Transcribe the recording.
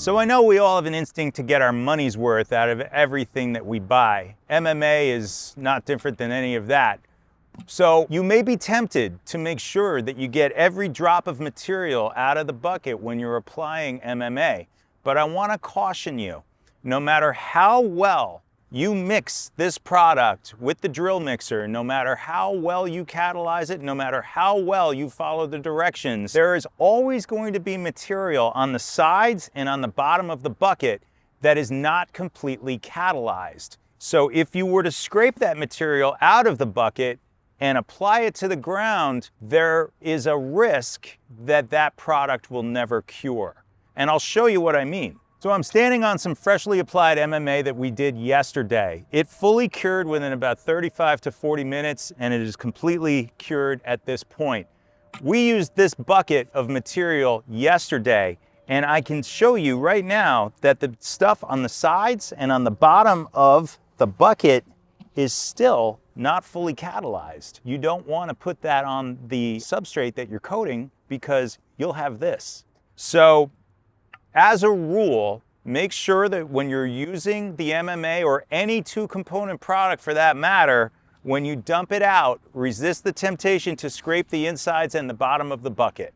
So I know we all have an instinct to get our money's worth out of everything that we buy. MMA is not different than any of that. So you may be tempted to make sure that you get every drop of material out of the bucket when you're applying MMA. But I want to caution you, no matter how well you mix this product with the drill mixer, no matter how well you catalyze it, no matter how well you follow the directions, there is always going to be material on the sides and on the bottom of the bucket that is not completely catalyzed. So if you were to scrape that material out of the bucket and apply it to the ground, there is a risk that that product will never cure. And I'll show you what I mean. So I'm standing on some freshly applied MMA that we did yesterday. It fully cured within about 35 to 40 minutes, and it is completely cured at this point. We used this bucket of material yesterday, and I can show you right now that the stuff on the sides and on the bottom of the bucket is still not fully catalyzed. You don't want to put that on the substrate that you're coating because you'll have this. So as a rule, make sure that when you're using the MMA or any two-component product for that matter, when you dump it out, resist the temptation to scrape the insides and the bottom of the bucket.